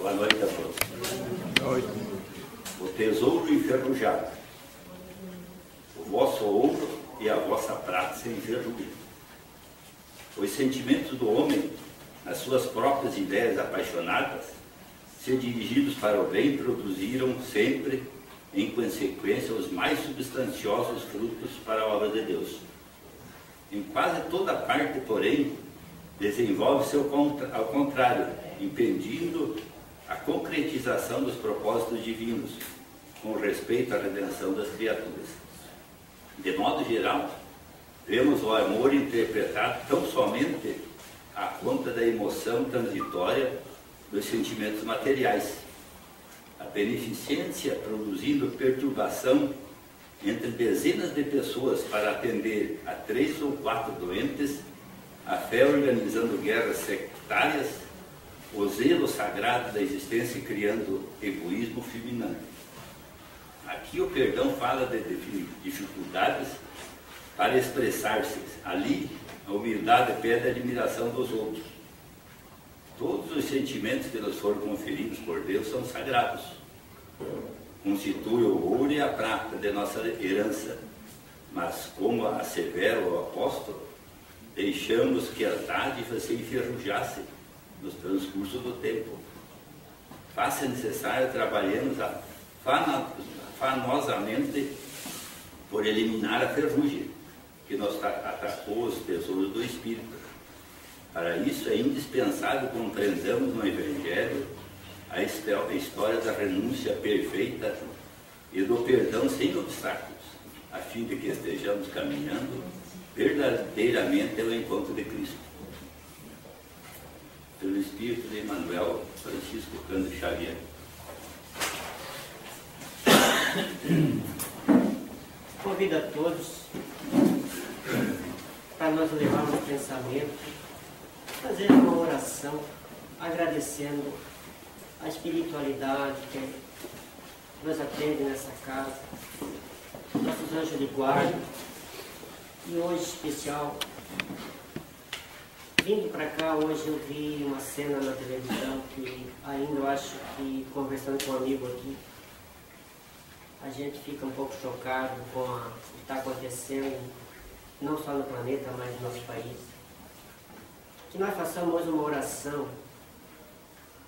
Boa noite a todos. Boa noite. O tesouro enferrujado. O vosso ouro e a vossa prata se enferrujam. Os sentimentos do homem, as suas próprias ideias apaixonadas, se dirigidos para o bem, produziram sempre, em consequência, os mais substanciosos frutos para a obra de Deus. Em quase toda parte, porém, desenvolve-se ao contrário, impedindo a concretização dos propósitos divinos, com respeito à redenção das criaturas. De modo geral, vemos o amor interpretado tão somente à conta da emoção transitória dos sentimentos materiais. A beneficência produzindo perturbação entre dezenas de pessoas para atender a 3 ou 4 doentes, a fé organizando guerras sectárias, o zelo sagrado da existência criando egoísmo fulminante. Aqui o perdão fala de dificuldades para expressar-se. Ali, a humildade pede a admiração dos outros. Todos os sentimentos que nos foram conferidos por Deus são sagrados. Constitui o ouro e a prata de nossa herança, mas, como assevera o apóstolo, deixamos que as dádivas se enferrujassem no transcurso do tempo. Faça necessário trabalhemos afanosamente por eliminar a ferrugem que nos atacou os tesouros do Espírito. Para isso é indispensável compreendamos no Evangelho a história da renúncia perfeita e do perdão sem obstáculos, a fim de que estejamos caminhando verdadeiramente ao encontro de Cristo. Pelo Espírito de Emmanuel, Francisco Cândido Xavier. Convido a todos para nós levarmos o pensamento, fazer uma oração, agradecendo a espiritualidade que nos atende nessa casa, nossos anjos de guarda, e hoje especial. Vindo para cá, hoje eu vi uma cena na televisão que ainda eu acho que, conversando com um amigo aqui, a gente fica um pouco chocado com o que está acontecendo, não só no planeta, mas no nosso país. Que nós façamos hoje uma oração,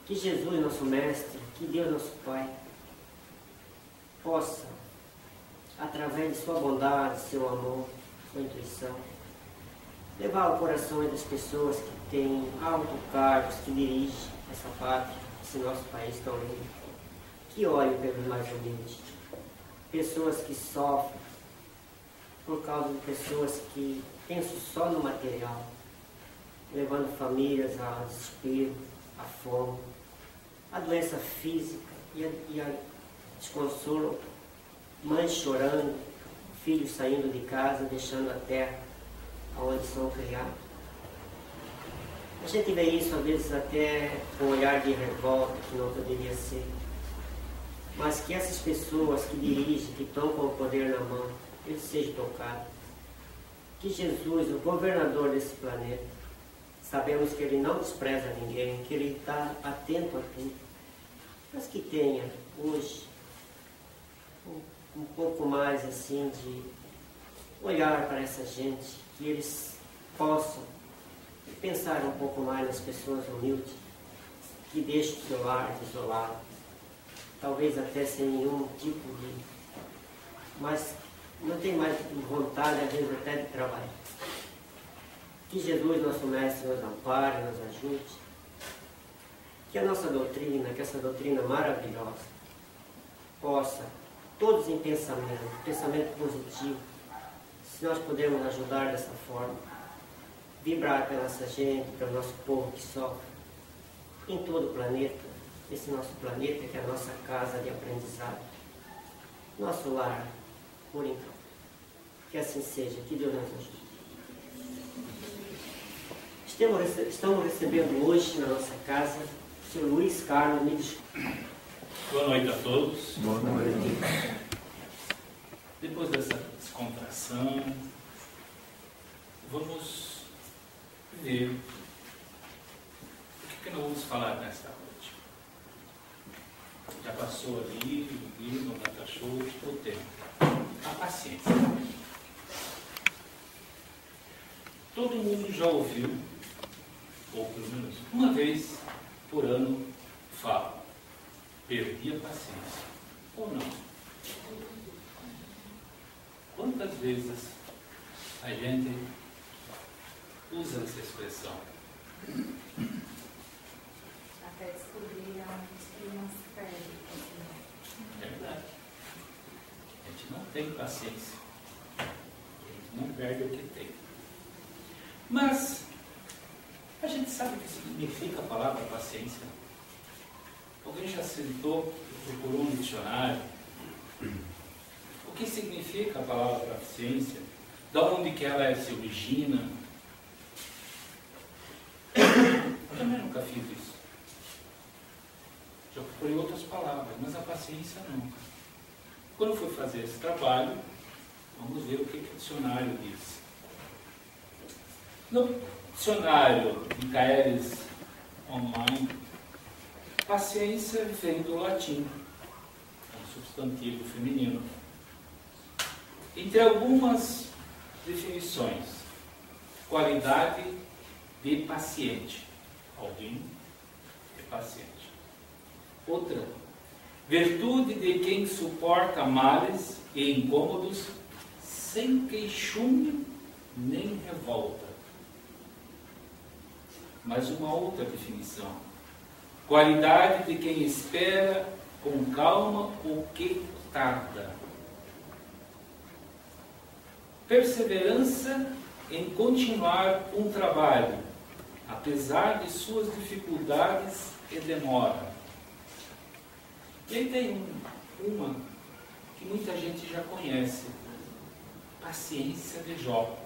que Jesus, nosso Mestre, que Deus, nosso Pai, possa, através de sua bondade, seu amor, sua intuição, levar ao coração das pessoas que têm altos cargos, que dirigem essa pátria, esse nosso país tão lindo, que olhem pelos mais humildes, pessoas que sofrem por causa de pessoas que pensam só no material, levando famílias ao desespero, à fome, à doença física e a desconsolo, mães chorando, filhos saindo de casa, deixando a terra onde são criados. A gente vê isso às vezes até com um olhar de revolta, que não poderia ser. Mas que essas pessoas que dirigem, que estão com o poder na mão, eles sejam tocados. Que Jesus, o governador desse planeta, sabemos que Ele não despreza ninguém, que Ele está atento a tudo, mas que tenha hoje um pouco mais assim de olhar para essa gente, que eles possam pensar um pouco mais nas pessoas humildes, que deixam o seu lar isolado, talvez até sem nenhum tipo de... mas não tem mais vontade, às vezes até de trabalhar. Que Jesus, nosso Mestre, nos ampare, nos ajude. Que a nossa doutrina, que essa doutrina maravilhosa, possa, todos em pensamento positivo, se nós pudermos ajudar dessa forma, vibrar pela nossa gente, pelo nosso povo que sofre, em todo o planeta, esse nosso planeta que é a nossa casa de aprendizado, nosso lar, por então. Que assim seja, que Deus nos ajude. Estamos recebendo hoje na nossa casa o Sr. Luiz Carlos Mendes. Boa noite a todos. Boa noite. Depois dessa descontração, vamos ver o que nós vamos falar nesta noite. Já passou ali, no data show, o tempo. A paciência. Todo mundo já ouviu, ou pelo menos uma vez por ano, fala: perdi a paciência. Ou não? Quantas vezes a gente usa essa expressão? Até descobrir onde não se perde. É verdade. A gente não tem paciência. A gente não perde o que tem. Mas a gente sabe o que significa a palavra paciência? Alguém já sentou e procurou um dicionário? O que significa a palavra paciência? Da onde que ela se origina? Eu também nunca fiz isso. Já procurei outras palavras, mas a paciência nunca. Quando fui fazer esse trabalho, vamos ver o que o dicionário diz. No dicionário Michaelis Online, paciência vem do latim, é um substantivo feminino. Entre algumas definições: qualidade de paciente. Alguém é paciente. Outra: virtude de quem suporta males e incômodos sem queixume nem revolta. Mais uma outra definição: qualidade de quem espera com calma o que tarda. Perseverança em continuar um trabalho, apesar de suas dificuldades e demora. E aí tem uma que muita gente já conhece: paciência de Jó.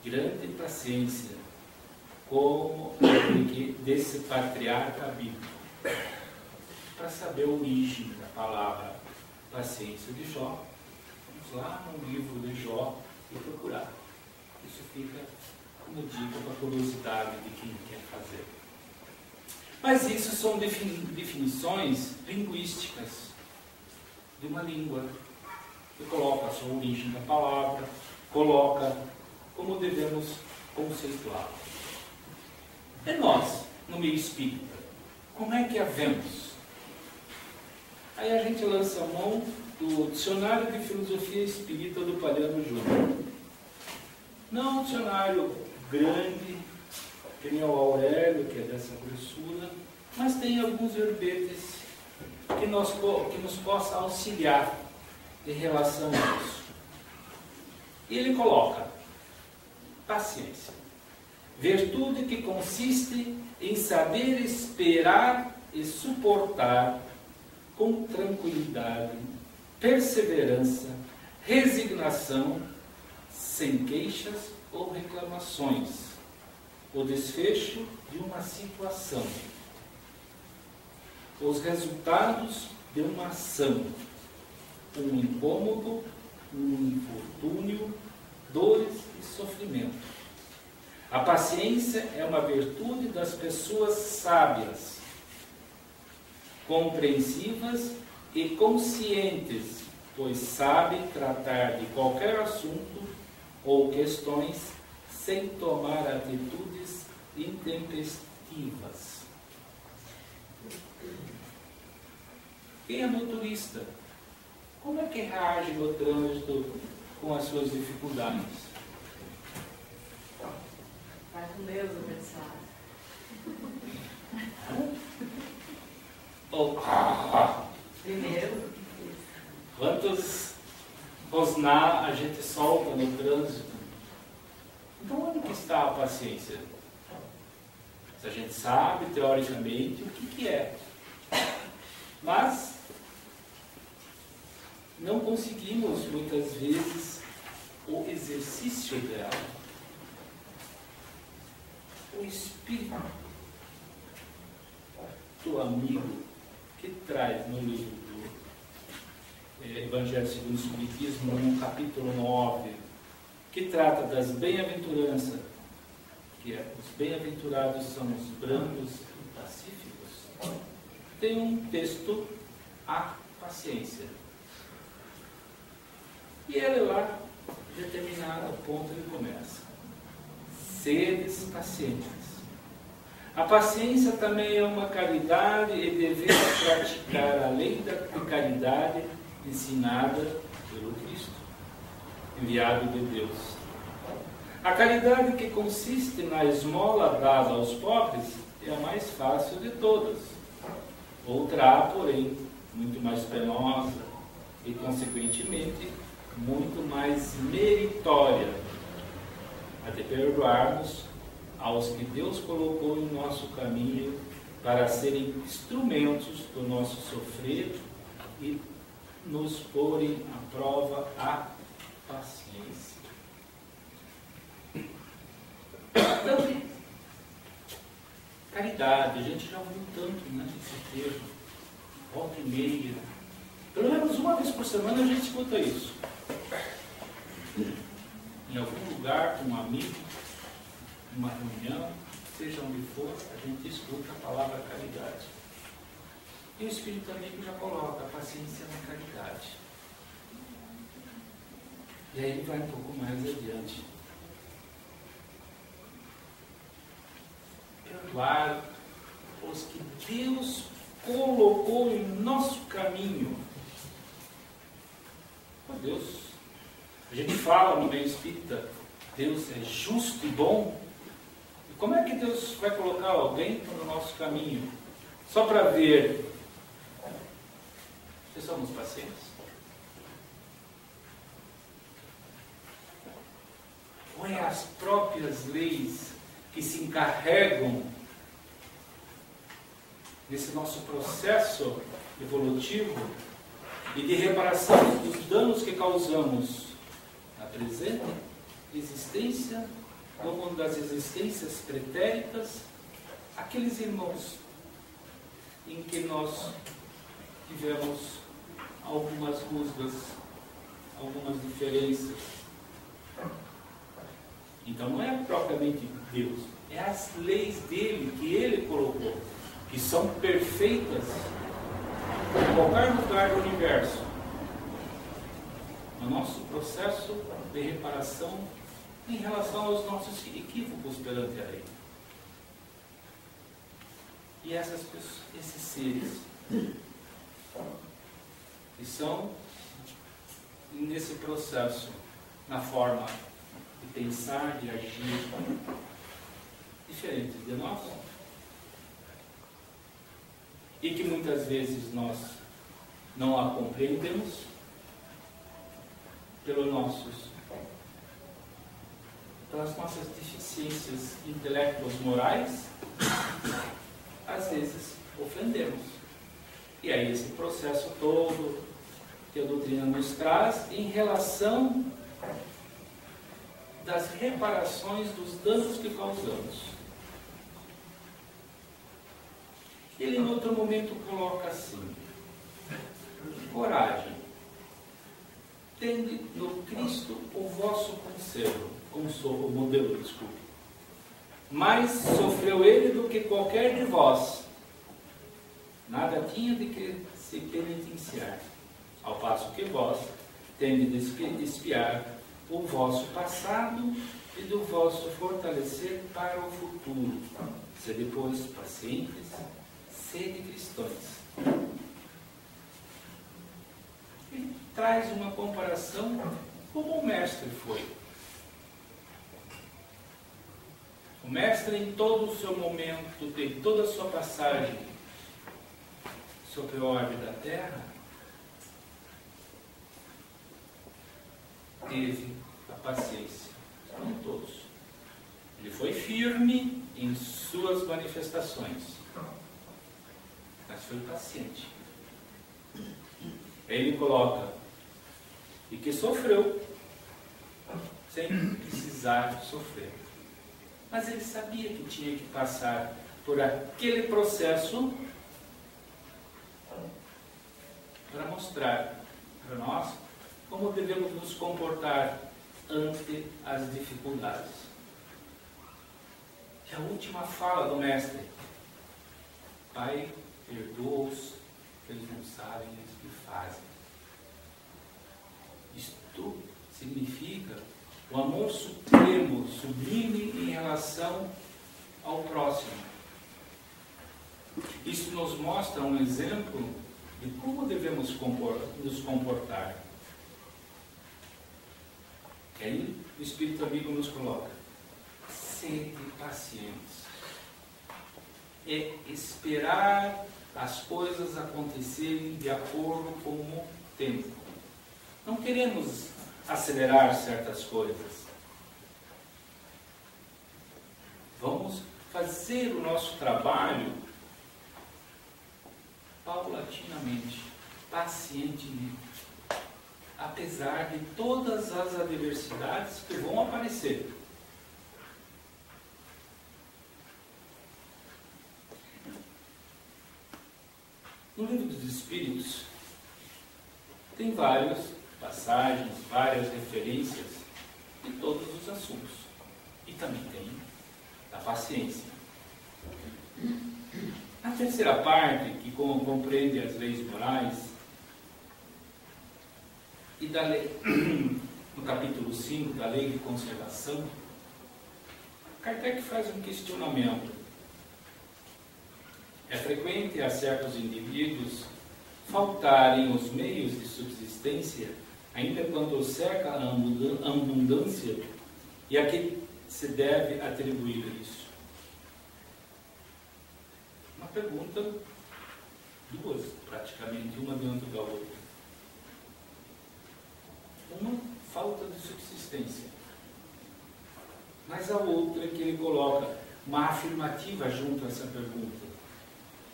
Grande paciência, como desse patriarca bíblico. Para saber a origem da palavra paciência de Jó, vamos lá no livro de Jó e procurar. Isso fica como dica para a curiosidade de quem quer fazer. Mas isso são definições linguísticas de uma língua, que coloca a sua origem da palavra, coloca como devemos conceituar. E nós, no meio espírita, como é que a vemos? Aí a gente lança a mão do Dicionário de Filosofia Espírita do Palhano Júnior. Não um dicionário grande, que nem o Aurélio, que é dessa grossura, mas tem alguns verbetes que nos possa auxiliar em relação a isso. E ele coloca: paciência, virtude que consiste em saber esperar e suportar com tranquilidade, perseverança, resignação, sem queixas ou reclamações, o desfecho de uma situação, os resultados de uma ação, um incômodo, um infortúnio, dores e sofrimento. A paciência é uma virtude das pessoas sábias, compreensivas e conscientes, pois sabem tratar de qualquer assunto ou questões sem tomar atitudes intempestivas. Quem é motorista? Como é que reage no trânsito com as suas dificuldades? Vai com Deus, abençoado. Primeiro. Quantos rosnar a gente solta no trânsito? Então onde que está a paciência? Se a gente sabe, teoricamente, o que é. Mas não conseguimos, muitas vezes, o exercício dela. O Espírito do amigo que traz no livro do Evangelho segundo o Espiritismo, no capítulo 9, que trata das bem-aventuranças, que os bem-aventurados são os brandos e pacíficos. tem um texto, a paciência. E ele lá, determinado ponto, ele começa. Sedes pacientes. A paciência também é uma caridade e devemos praticar a lei da caridade ensinada pelo Cristo, enviado de Deus. A caridade que consiste na esmola dada aos pobres é a mais fácil de todas. Outra há, porém, muito mais penosa e, consequentemente, muito mais meritória, a de perdoarmos aos que Deus colocou em nosso caminho para serem instrumentos do nosso sofrer e nos porem à prova a paciência. Então, caridade, a gente já ouviu tanto, né, esse termo, volta e meia. Pelo menos uma vez por semana a gente escuta isso. Em algum lugar, com um amigo, numa reunião, seja onde for, a gente escuta a palavra caridade. E o Espírito Amigo já coloca a paciência na caridade. E aí ele vai um pouco mais adiante. Perdoar os que Deus colocou em nosso caminho. Oh, Deus, a gente fala no meio espírita, Deus é justo e bom. E como é que Deus vai colocar alguém no nosso caminho? Só para ver se somos pacientes? Ou é as próprias leis que se encarregam nesse nosso processo evolutivo e de reparação dos danos que causamos na presente existência, como das existências pretéritas, aqueles irmãos em que nós tivemos algumas rusgas, algumas diferenças. Então não é propriamente Deus, é as leis dele que ele colocou, que são perfeitas em qualquer lugar do universo. No nosso processo de reparação em relação aos nossos equívocos perante a lei. E esses seres que são nesse processo, na forma de pensar, de agir, diferentes de nós, e que muitas vezes nós não a compreendemos pelas nossas deficiências intelectuais morais, às vezes ofendemos. E aí esse processo todo que a doutrina nos traz em relação das reparações dos danos que causamos. Ele em outro momento coloca assim: coragem, tende no Cristo o vosso modelo, desculpe. Mais sofreu ele do que qualquer de vós, nada tinha de que se penitenciar, ao passo que vós tendes de espiar o vosso passado e do vosso fortalecer para o futuro. Sede, pois, pacientes, sede cristãos. Ele traz uma comparação como o mestre foi. O mestre, em todo o seu momento, em toda a sua passagem sobre a orbe da terra, teve a paciência, não todos. Ele foi firme em suas manifestações, mas foi paciente. Aí ele coloca, e que sofreu, sem precisar sofrer. Mas ele sabia que tinha que passar por aquele processo para mostrar para nós como devemos nos comportar ante as dificuldades. E a última fala do mestre: Pai, perdoa-os, eles não sabem o que fazem. Isto significa o amor supremo, sublime em relação ao próximo. Isso nos mostra um exemplo de como devemos nos comportar. E aí o Espírito Amigo nos coloca: sede pacientes. É esperar as coisas acontecerem de acordo com o tempo. Não queremos acelerar certas coisas. Vamos fazer o nosso trabalho paulatinamente, pacientemente, apesar de todas as adversidades que vão aparecer. No Livro dos Espíritos tem várias passagens, várias referências de todos os assuntos. E também tem a paciência. A terceira parte, que compreende as leis morais, e da lei, no capítulo 5, da lei de conservação, Kardec faz um questionamento. É frequente a certos indivíduos faltarem os meios de subsistência, ainda quando cerca a abundância, e a que se deve atribuir isso? Uma pergunta, duas praticamente, uma dentro da outra. Uma, falta de subsistência. Mas a outra que ele coloca uma afirmativa junto a essa pergunta.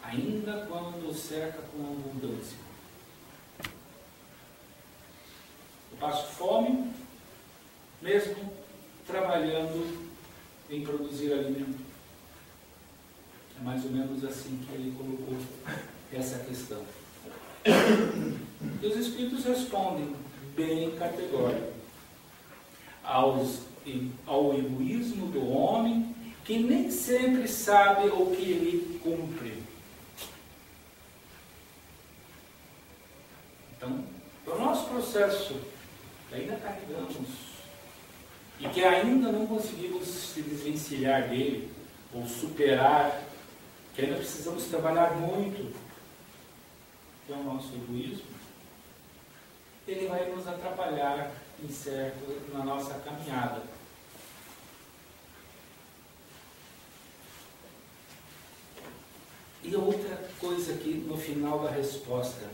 Ainda quando cerca com abundância. Eu passo fome, mesmo trabalhando em produzir alimento. É mais ou menos assim que ele colocou essa questão. E os Espíritos respondem bem categórico ao egoísmo do homem, que nem sempre sabe o que ele cumpre. Então, o nosso processo que ainda carregamos e que ainda não conseguimos se desvencilhar dele ou superar, que ainda precisamos trabalhar muito, que é o nosso egoísmo, ele vai nos atrapalhar em certo na nossa caminhada. E outra coisa aqui no final da resposta,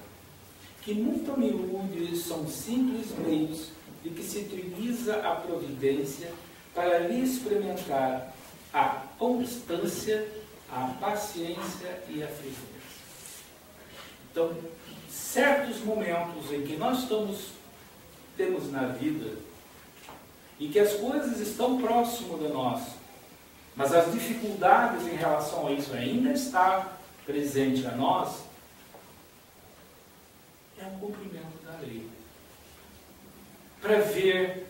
que muito a miúde são simples meios de que se utiliza a providência para lhe experimentar a constância, a paciência e a firmeza. Então, certos momentos em que nós temos na vida e que as coisas estão próximo de nós, mas as dificuldades em relação a isso ainda está presente a nós, é um cumprimento da lei. Para ver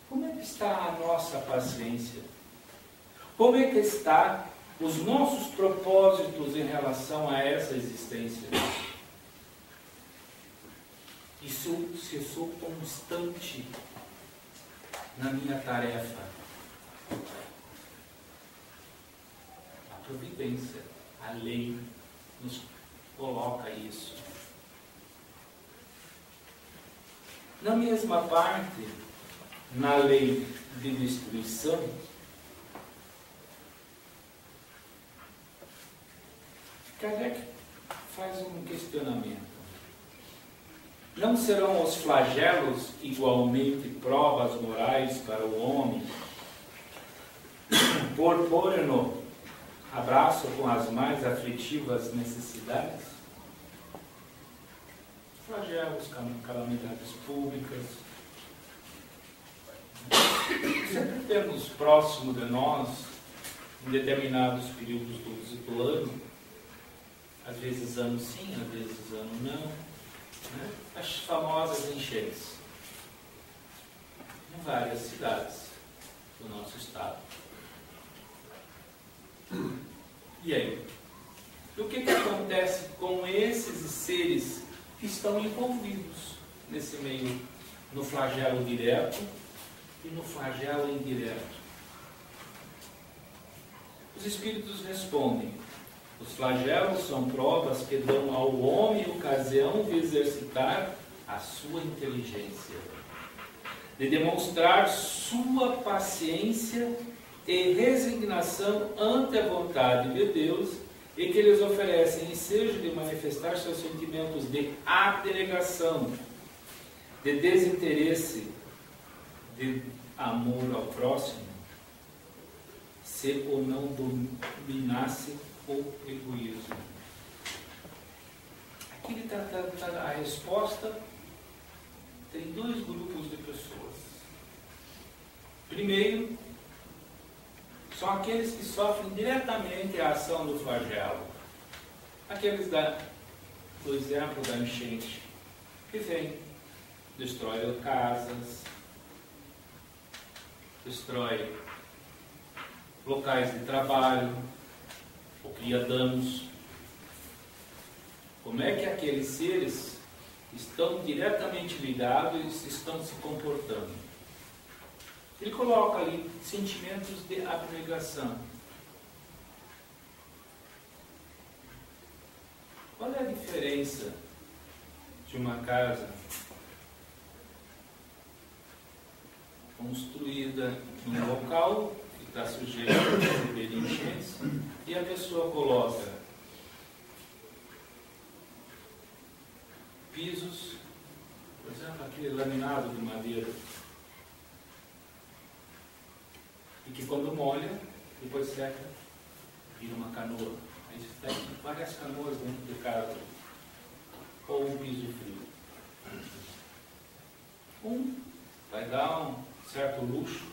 como é que está a nossa paciência, como é que está os nossos propósitos em relação a essa existência. E se eu sou constante na minha tarefa. A providência, a lei nos coloca isso. Na mesma parte, na lei de destruição, Kardec faz um questionamento. Não serão os flagelos igualmente provas morais para o homem, por pôr-no abraço com as mais aflitivas necessidades? Flagelos, calamidades públicas. Sempre temos próximo de nós, em determinados períodos do ano, às vezes ano sim, às vezes ano não, né? As famosas enchentes em várias cidades do nosso estado. E aí? E o que acontece com esses seres que estão envolvidos nesse meio, no flagelo direto e no flagelo indireto? Os espíritos respondem: os flagelos são provas que dão ao homem ocasião de exercitar a sua inteligência, de demonstrar sua paciência e resignação ante a vontade de Deus, e que lhes oferecem ensejo de manifestar seus sentimentos de abnegação, de desinteresse, de amor ao próximo, se ou não dominasse o egoísmo. Aqui ele está a resposta. Tem dois grupos de pessoas. Primeiro, são aqueles que sofrem diretamente a ação do flagelo. Aqueles do exemplo da enchente, que vem, destrói casas, destrói locais de trabalho, ou cria danos. Como é que aqueles seres estão diretamente ligados e estão se comportando? Ele coloca ali sentimentos de abnegação. Qual é a diferença de uma casa construída num local que está sujeito a receber enchentes e a pessoa coloca pisos, por exemplo, aquele laminado de madeira, e que quando molha, depois seca, vira uma canoa. Aí você tem várias canoas dentro de casa, ou um piso frio. Um vai dar um certo luxo,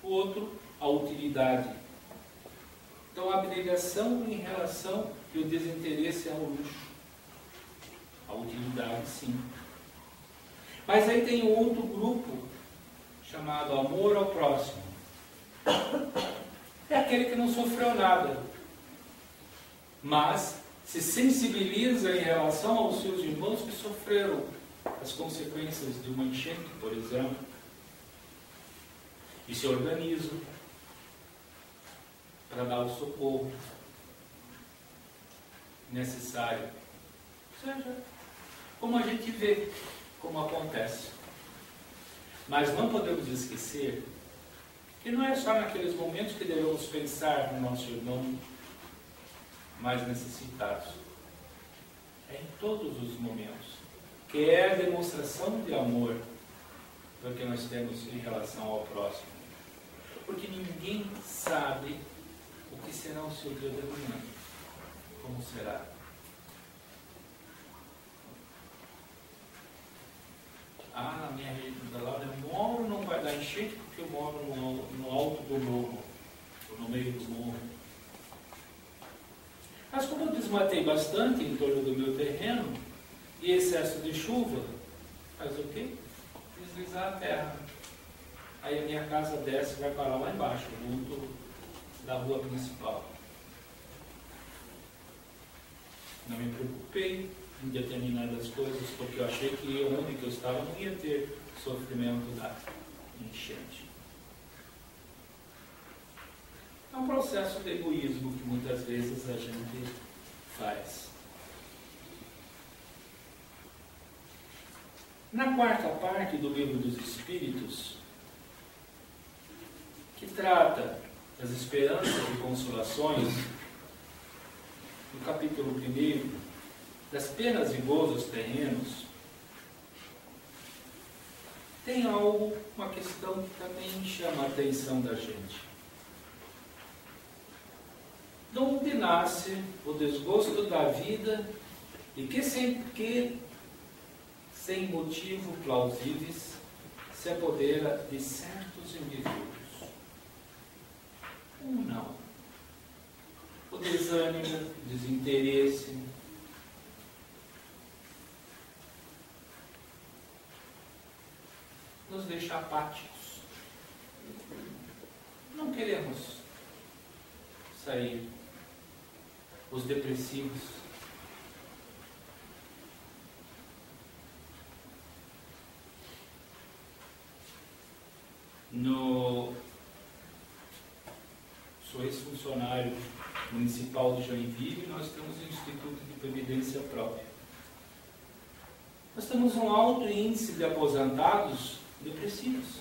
o outro a utilidade. Então a abnegação em relação e o desinteresse ao luxo. A utilidade, sim. Mas aí tem um outro grupo chamado amor ao próximo. É aquele que não sofreu nada, mas se sensibiliza em relação aos seus irmãos que sofreram as consequências de uma enchente, por exemplo, e se organiza para dar o socorro necessário. Ou seja, como a gente vê, como acontece. Mas não podemos esquecer que não é só naqueles momentos que devemos pensar no nosso irmão mais necessitados. É em todos os momentos, que é a demonstração de amor do que nós temos em relação ao próximo. Porque ninguém sabe o que será o seu dia de amanhã. Como será? Na minha região lá eu moro, não vai dar enchente porque eu moro no alto do morro, ou no meio do morro. Mas como eu desmatei bastante em torno do meu terreno, e excesso de chuva, faz o quê? Deslizar a terra. Aí a minha casa desce e vai parar lá embaixo, junto da rua principal. Não me preocupei em determinadas coisas, porque eu achei que onde que eu estava não ia ter sofrimento da enchente. É um processo de egoísmo que muitas vezes a gente faz. Na quarta parte do Livro dos Espíritos, que trata das esperanças e consolações, no capítulo 1, das penas e gozos terrenos, tem algo, uma questão que também chama a atenção da gente. De onde nasce o desgosto da vida e que sem motivo plausíveis se apodera de certos indivíduos? Não. O desânimo, o desinteresse, nos deixa apáticos. Não queremos sair os depressivos. Sou ex-funcionário municipal de Joinville e nós temos um Instituto de Previdência Própria. Nós temos um alto índice de aposentados depressivos.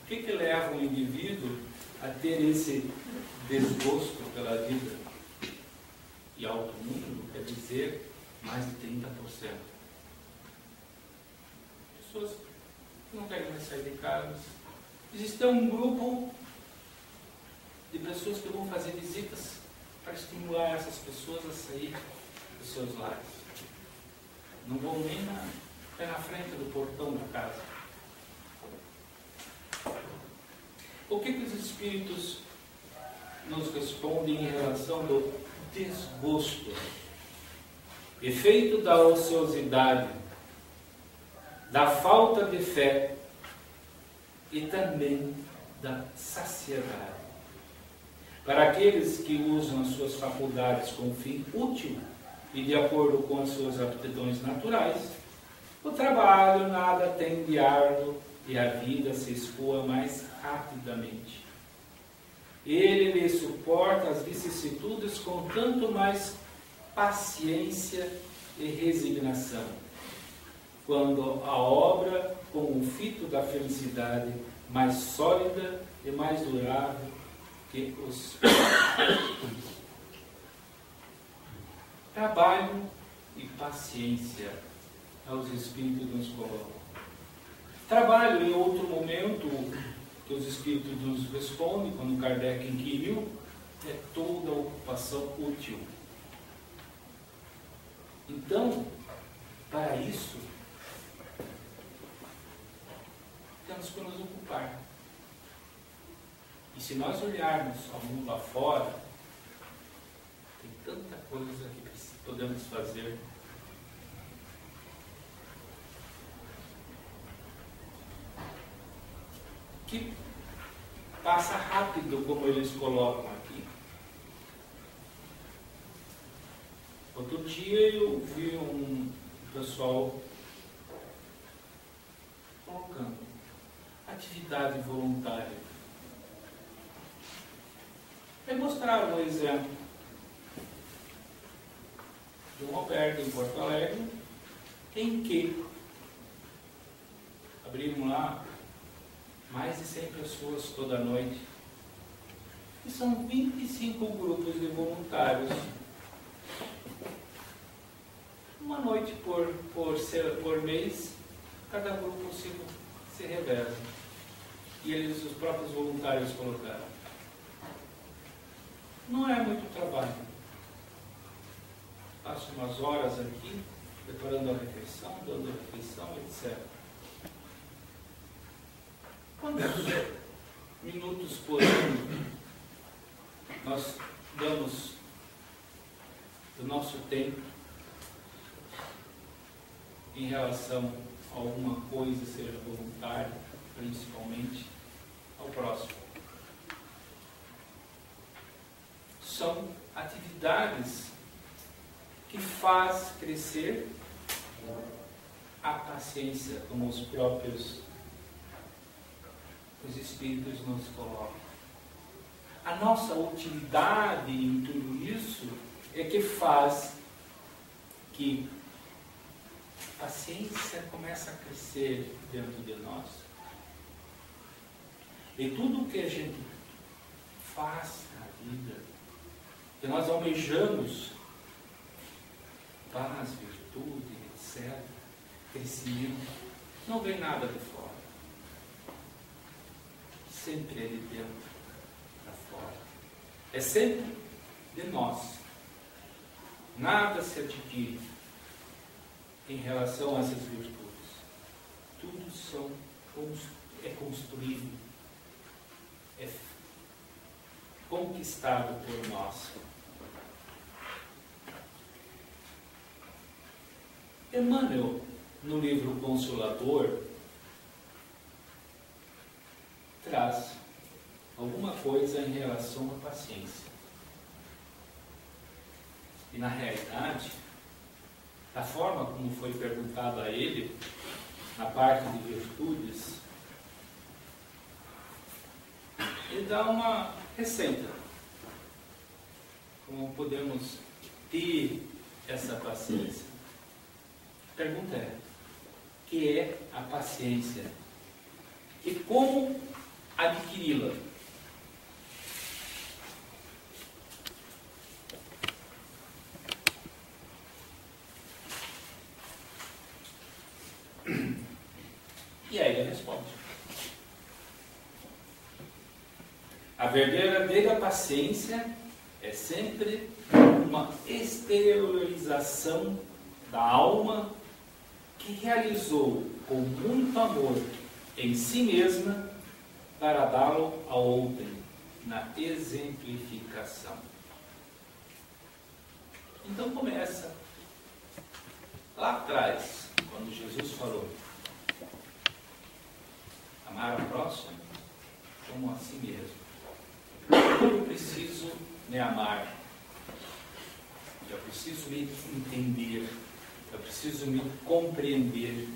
O que leva um indivíduo a ter esse desgosto pela vida? E alto número quer dizer mais de 30%. Pessoas que não querem mais sair de casa. Existe um grupo de pessoas que vão fazer visitas para estimular essas pessoas a sair dos seus lares. Não vão nem na frente do portão da casa. O que os espíritos nos respondem em relação do desgosto? Efeito da ociosidade, da falta de fé e também da saciedade. Para aqueles que usam as suas faculdades com fim útil e de acordo com as suas aptidões naturais, o trabalho nada tem de árduo e a vida se escoa mais rapidamente. Ele lhe suporta as vicissitudes com tanto mais paciência e resignação, quando a obra com o fito da felicidade mais sólida e mais durável que os trabalho e paciência aos espíritos nos colocam. Trabalho, em outro momento, que os espíritos nos respondem, quando Kardec inquiriu, é toda ocupação útil. Então, para isso, temos que nos ocupar. E se nós olharmos ao mundo afora, tem tanta coisa que podemos fazer. Que passa rápido, como eles colocam aqui. Outro dia eu vi um pessoal colocando atividade voluntária. Aí mostraram um exemplo de um Roberto em Porto Alegre, em que abriram lá mais de 100 pessoas toda noite. E são 25 grupos de voluntários. Uma noite por mês, cada grupo se reveza. E eles, os próprios voluntários, colocaram. Não é muito trabalho. Passo umas horas aqui, preparando a refeição, dando a refeição, etc. Quantos minutos por ano nós damos do nosso tempo em relação a alguma coisa, seja voluntária, principalmente ao próximo? São atividades que faz crescer a paciência, como os próprios os espíritos nos colocam. A nossa utilidade em tudo isso é que faz que a paciência comece a crescer dentro de nós. E tudo que a gente faz na vida, que nós almejamos paz, virtude, etc., crescimento, não vem nada de fora. Sempre é de dentro para fora. É sempre de nós. Nada se adquire em relação a essas virtudes. Tudo é construído, é conquistado por nós. Emmanuel, no livro Consolador, traz alguma coisa em relação à paciência. E na realidade, da forma como foi perguntado a ele, na parte de virtudes, ele dá uma receita. Como podemos ter essa paciência? A pergunta é: o que é a paciência? E como adquiri-la? E aí ele responde: a verdadeira paciência é sempre uma exteriorização da alma que realizou com muito amor em si mesma para dá-lo a outrem, na exemplificação. Então começa lá atrás, quando Jesus falou: amar o próximo como a si mesmo. Eu preciso me amar, eu preciso me entender, eu preciso me compreender,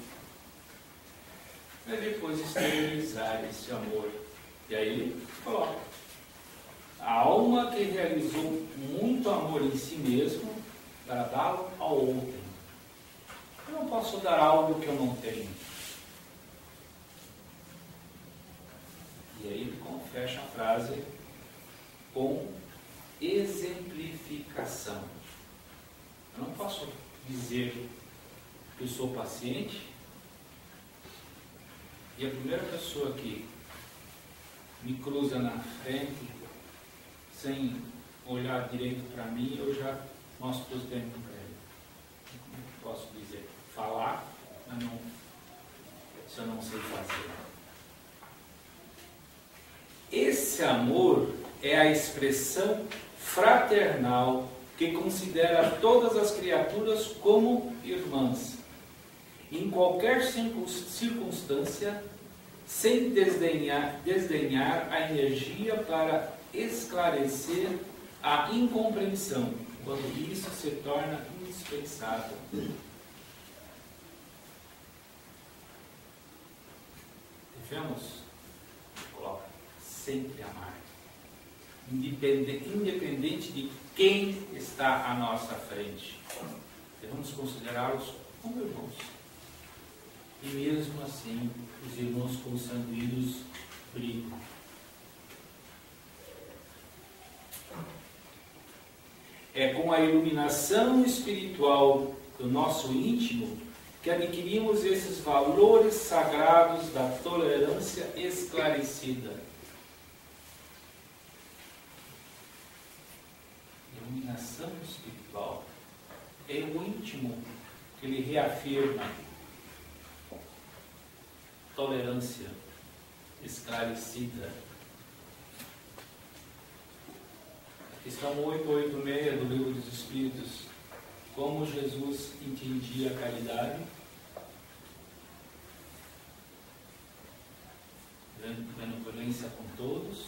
para depois exteriorizar esse amor. E aí ele coloca: a alma que realizou muito amor em si mesmo para dá-lo ao outro. Eu não posso dar algo que eu não tenho. E aí ele fecha a frase com exemplificação. Eu não posso dizer que eu sou paciente e a primeira pessoa que me cruza na frente sem olhar direito para mim, eu já mostro os dentes para ele. Como é que posso dizer? Falar, mas não, se eu não sei fazer. Esse amor é a expressão fraternal que considera todas as criaturas como irmãs, em qualquer circunstância, sem desdenhar a energia para esclarecer a incompreensão, quando isso se torna indispensável. Devemos, coloca, sempre amar, independente de quem está à nossa frente. Devemos considerá-los como irmãos. E mesmo assim, os irmãos consanguíneos brigam. É com a iluminação espiritual do nosso íntimo que adquirimos esses valores sagrados da tolerância esclarecida. Iluminação espiritual é o íntimo que lhe reafirma tolerância esclarecida. Questão 886 do Livro dos Espíritos: como Jesus entendia a caridade? Benevolência com todos,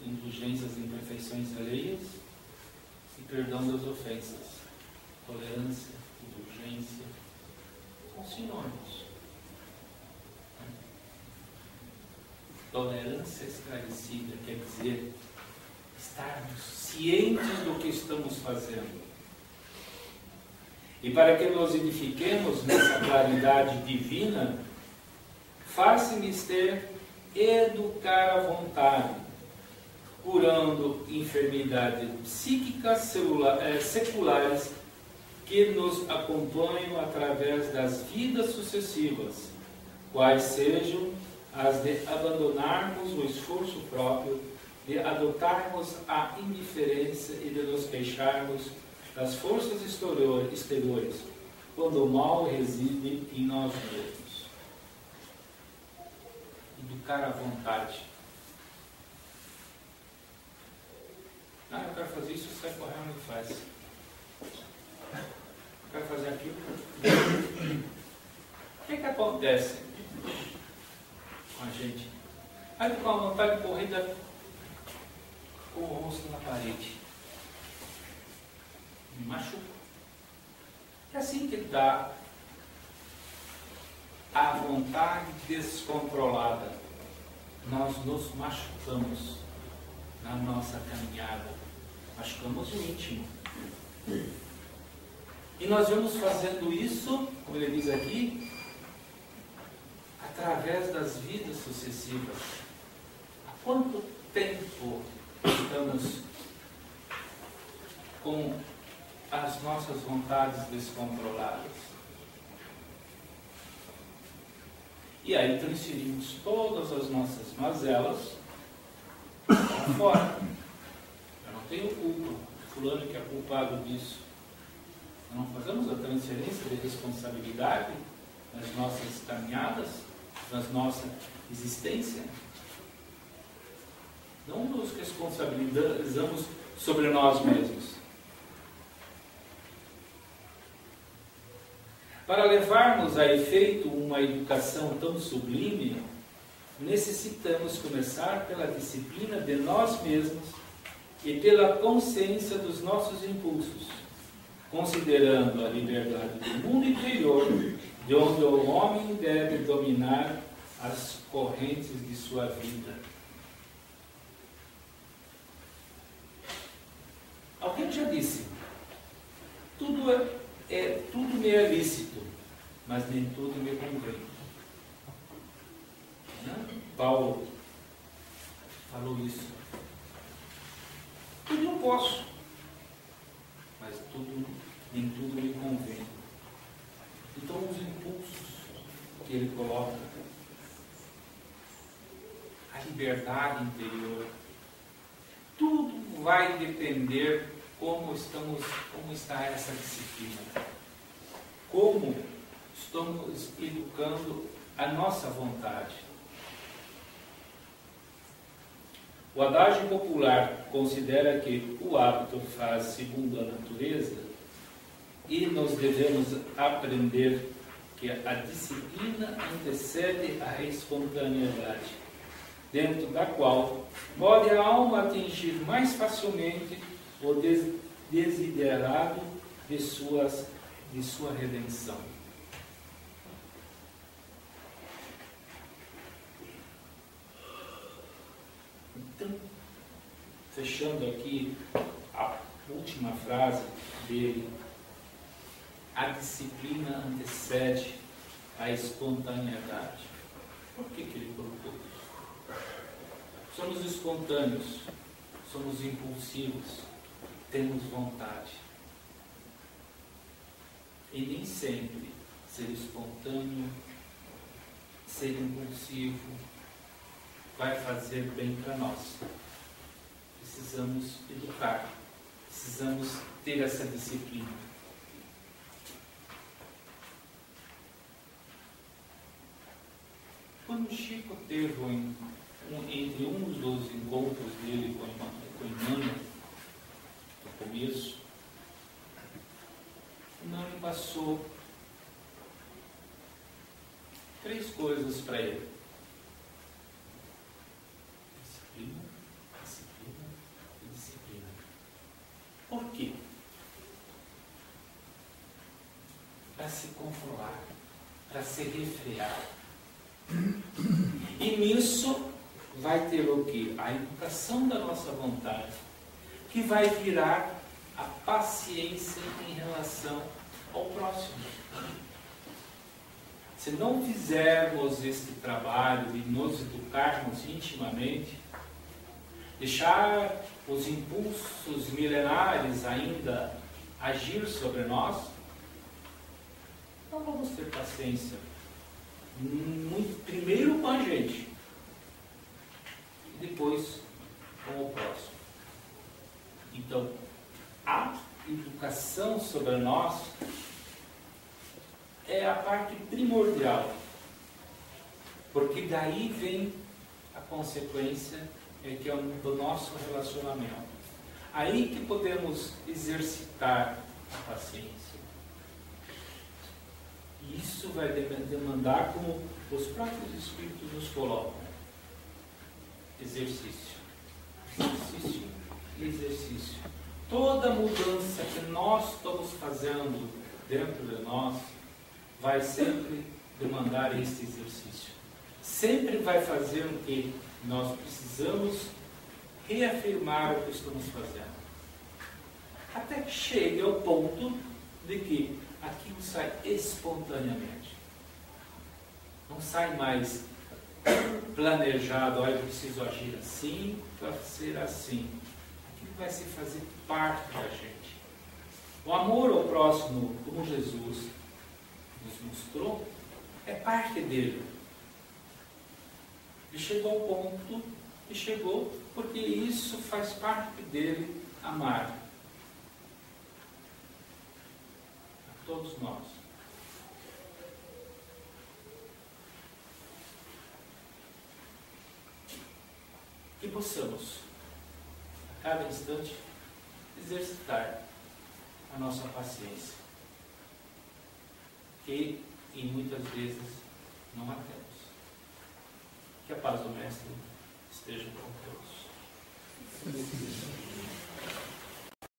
indulgências em imperfeições alheias e perdão das ofensas. Tolerância, indulgência, são sinônimos. Tolerância esclarecida quer dizer estarmos cientes do que estamos fazendo. E para que nos edifiquemos nessa claridade divina, faz-se mister educar a vontade, curando enfermidades psíquicas seculares que nos acompanham através das vidas sucessivas, quais sejam as de abandonarmos o esforço próprio, de adotarmos a indiferença e de nos queixarmos das forças exteriores, quando o mal reside em nós mesmos. Educar a vontade. Ah, eu quero fazer isso, você sai correndo e faz. Eu quero fazer aquilo. O que acontece com a gente? Aí com a vontade corrida, com o rosto na parede. me machuco. É assim que dá a vontade descontrolada. Nós nos machucamos na nossa caminhada, machucamos o íntimo. E nós vamos fazendo isso, como ele diz aqui, através das vidas sucessivas. Há quanto tempo estamos com as nossas vontades descontroladas? E aí transferimos todas as nossas mazelas para fora. Eu não tenho culpa, fulano que é culpado disso. Não fazemos a transferência de responsabilidade nas nossas caminhadas, na nossa existência. Não nos responsabilizamos sobre nós mesmos. Para levarmos a efeito uma educação tão sublime, necessitamos começar pela disciplina de nós mesmos e pela consciência dos nossos impulsos, considerando a liberdade do mundo interior, de onde o homem deve dominar as correntes de sua vida. Alguém já disse, tudo me é lícito, mas nem tudo me convém. Paulo falou isso. Tudo eu posso, mas nem tudo me convém. Então os impulsos que ele coloca, a liberdade interior, tudo vai depender como está essa disciplina. Como estamos educando a nossa vontade. O adágio popular considera que o hábito faz segundo a natureza e nós devemos aprender que a disciplina antecede a espontaneidade, dentro da qual pode a alma atingir mais facilmente o desiderado de sua redenção. Então, fechando aqui a última frase dele, a disciplina antecede a espontaneidade. Por que ele colocou isso? Somos espontâneos, somos impulsivos, temos vontade. E nem sempre ser espontâneo, ser impulsivo, vai fazer bem para nós. Precisamos educar, precisamos ter essa disciplina. Quando Chico teve entre um dos encontros dele com Emmanuel, no começo, Emmanuel passou 3 coisas para ele. Disciplina, disciplina e disciplina. Por quê? Para se controlar, para se refrear. E nisso vai ter o quê? A educação da nossa vontade, que vai virar a paciência em relação ao próximo. Se não fizermos este trabalho de nos educarmos intimamente, deixar os impulsos milenares ainda agir sobre nós, não vamos ter paciência. Primeiro com a gente e depois com o próximo. Então, a educação sobre nós é a parte primordial, porque daí vem a consequência que é do nosso relacionamento. Aí que podemos exercitar a paciência. E isso vai demandar, como os próprios Espíritos nos colocam, exercício. Exercício e exercício. toda mudança que nós estamos fazendo dentro de nós vai sempre demandar este exercício. Sempre vai fazer com que nós precisamos reafirmar o que estamos fazendo. Até que chegue ao ponto de que aquilo sai espontaneamente. Não sai mais planejado, olha, eu preciso agir assim para ser assim. Aquilo vai se fazer parte da gente. O amor ao próximo, como Jesus nos mostrou, é parte dele. Ele chegou ao ponto e chegou porque isso faz parte dele, amar a todos nós. Que possamos, a cada instante, exercitar a nossa paciência, que e muitas vezes não a temos. Que a paz do Mestre esteja com todos.